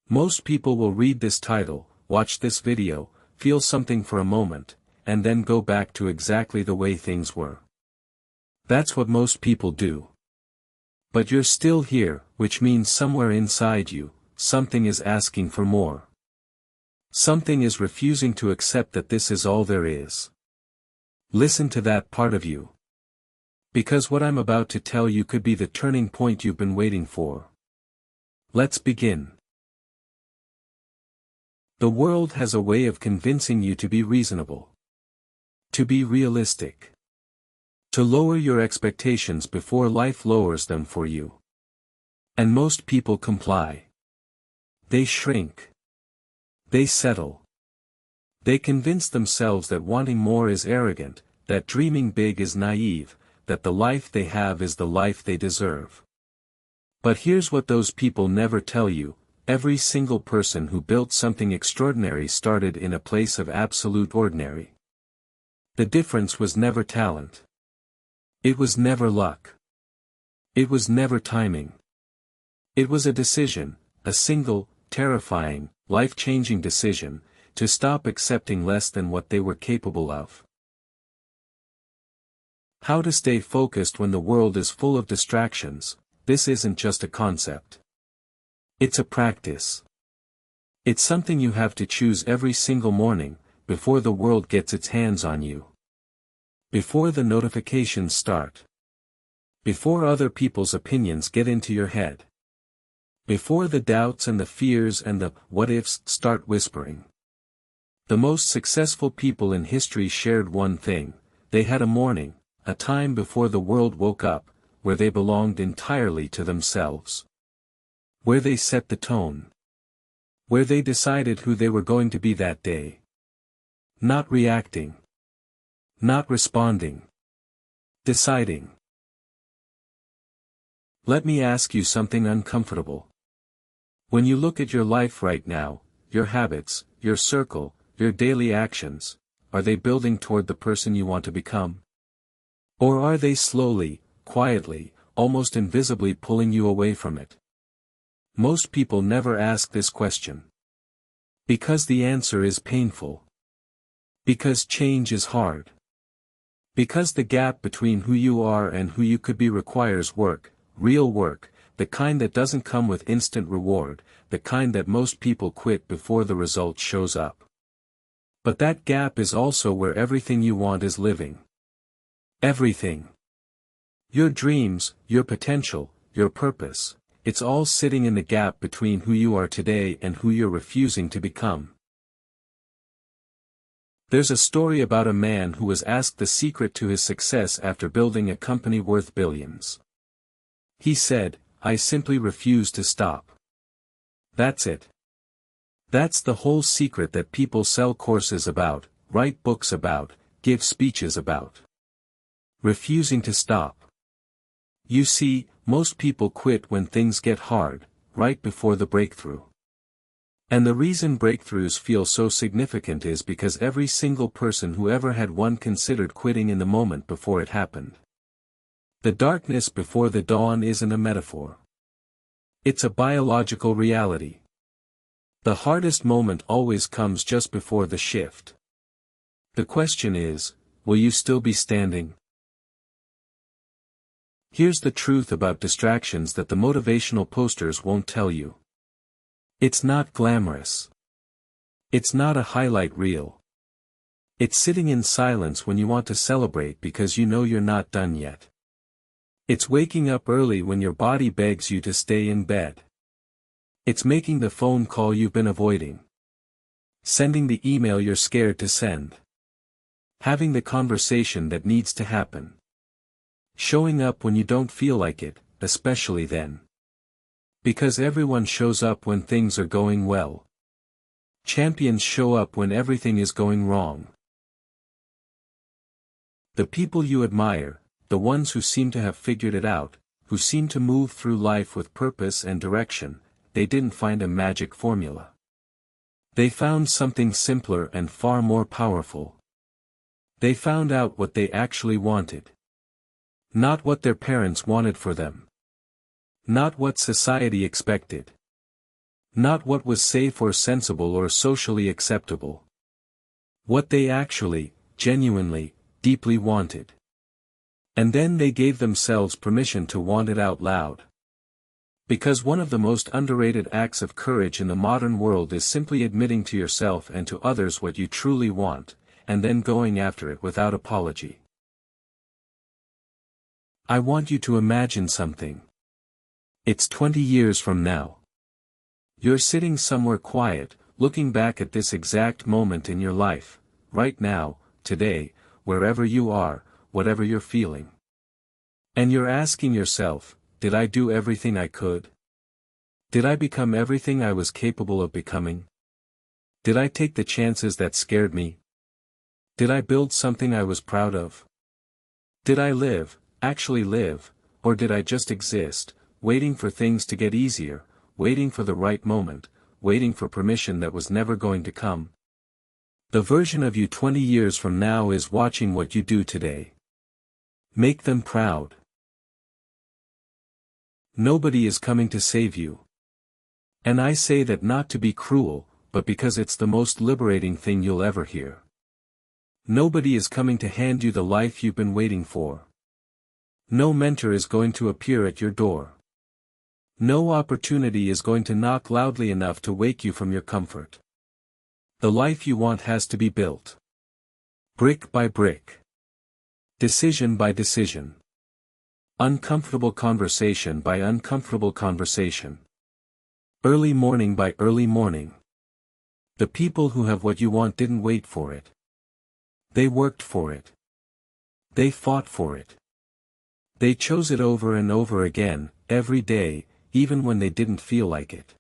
Most people will read this title, watch this video, feel something for a moment, and then go back to exactly the way things were. That's what most people do. But you're still here, which means somewhere inside you, something is asking for more. Something is refusing to accept that this is all there is. Listen to that part of you. Because what I'm about to tell you could be the turning point you've been waiting for. Let's begin. The world has a way of convincing you to be reasonable. To be realistic. To lower your expectations before life lowers them for you. And most people comply. They shrink. They settle. They convince themselves that wanting more is arrogant, that dreaming big is naive, that the life they have is the life they deserve. But here's what those people never tell you: every single person who built something extraordinary started in a place of absolute ordinary. The difference was never talent. It was never luck. It was never timing. It was a decision, a single, terrifying, life-changing decision, to stop accepting less than what they were capable of. How to stay focused when the world is full of distractions. This isn't just a concept. It's a practice. It's something you have to choose every single morning, before the world gets its hands on you. Before the notifications start. Before other people's opinions get into your head. Before the doubts and the fears and the what-ifs start whispering. The most successful people in history shared one thing: they had a morning, a time before the world woke up, where they belonged entirely to themselves. Where they set the tone. Where they decided who they were going to be that day. Not reacting. Not responding. Deciding. Let me ask you something uncomfortable. When you look at your life right now, your habits, your circle, your daily actions, are they building toward the person you want to become? Or are they slowly, quietly, almost invisibly pulling you away from it? Most people never ask this question. Because the answer is painful. Because change is hard. Because the gap between who you are and who you could be requires work, real work, the kind that doesn't come with instant reward, the kind that most people quit before the result shows up. But that gap is also where everything you want is living. Everything. Your dreams, your potential, your purpose, it's all sitting in the gap between who you are today and who you're refusing to become. There's a story about a man who was asked the secret to his success after building a company worth billions. He said, "I simply refuse to stop." That's it. That's the whole secret that people sell courses about, write books about, give speeches about. Refusing to stop. You see, most people quit when things get hard, right before the breakthrough. And the reason breakthroughs feel so significant is because every single person who ever had one considered quitting in the moment before it happened. The darkness before the dawn isn't a metaphor. It's a biological reality. The hardest moment always comes just before the shift. The question is, will you still be standing? Here's the truth about distractions that the motivational posters won't tell you. It's not glamorous. It's not a highlight reel. It's sitting in silence when you want to celebrate because you know you're not done yet. It's waking up early when your body begs you to stay in bed. It's making the phone call you've been avoiding. Sending the email you're scared to send. Having the conversation that needs to happen. Showing up when you don't feel like it, especially then. Because everyone shows up when things are going well. Champions show up when everything is going wrong. The people you admire, the ones who seem to have figured it out, who seem to move through life with purpose and direction, they didn't find a magic formula. They found something simpler and far more powerful. They found out what they actually wanted. Not what their parents wanted for them. Not what society expected. Not what was safe or sensible or socially acceptable. What they actually, genuinely, deeply wanted. And then they gave themselves permission to want it out loud. Because one of the most underrated acts of courage in the modern world is simply admitting to yourself and to others what you truly want, and then going after it without apology. I want you to imagine something. It's 20 years from now. You're sitting somewhere quiet, looking back at this exact moment in your life, right now, today, wherever you are, whatever you're feeling. And you're asking yourself, did I do everything I could? Did I become everything I was capable of becoming? Did I take the chances that scared me? Did I build something I was proud of? Did I live, actually live, or did I just exist, waiting for things to get easier, waiting for the right moment, waiting for permission that was never going to come? The version of you 20 years from now is watching what you do today. Make them proud. Nobody is coming to save you. And I say that not to be cruel, but because it's the most liberating thing you'll ever hear. Nobody is coming to hand you the life you've been waiting for. No mentor is going to appear at your door. No opportunity is going to knock loudly enough to wake you from your comfort. The life you want has to be built. Brick by brick. Decision by decision. Uncomfortable conversation by uncomfortable conversation. Early morning by early morning. The people who have what you want didn't wait for it. They worked for it. They fought for it. They chose it over and over again, every day, even when they didn't feel like it.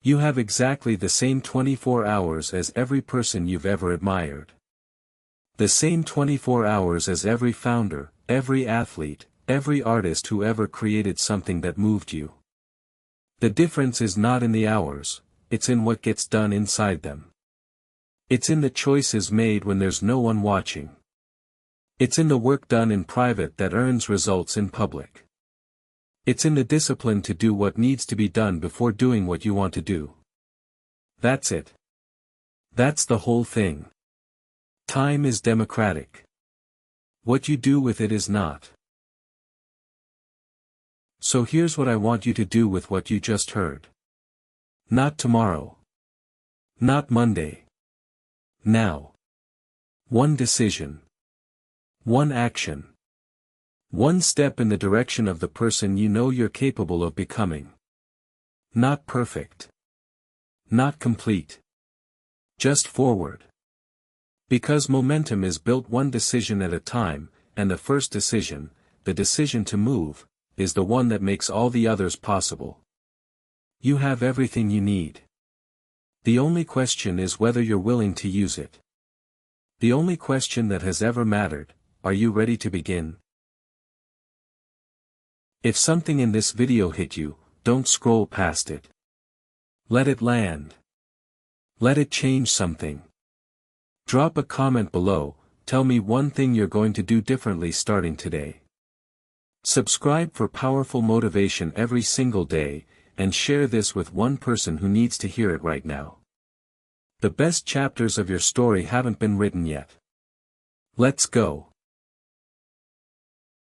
You have exactly the same 24 hours as every person you've ever admired. The same 24 hours as every founder, every athlete, every artist who ever created something that moved you. The difference is not in the hours, it's in what gets done inside them. It's in the choices made when there's no one watching. It's in the work done in private that earns results in public. It's in the discipline to do what needs to be done before doing what you want to do. That's it. That's the whole thing. Time is democratic. What you do with it is not. So here's what I want you to do with what you just heard. Not tomorrow. Not Monday. Now. One decision. One action. One step in the direction of the person you know you're capable of becoming. Not perfect. Not complete. Just forward. Because momentum is built one decision at a time, and the first decision, the decision to move, is the one that makes all the others possible. You have everything you need. The only question is whether you're willing to use it. The only question that has ever mattered, are you ready to begin? If something in this video hit you, don't scroll past it. Let it land. Let it change something. Drop a comment below, tell me one thing you're going to do differently starting today. Subscribe for powerful motivation every single day, and share this with one person who needs to hear it right now. The best chapters of your story haven't been written yet. Let's go.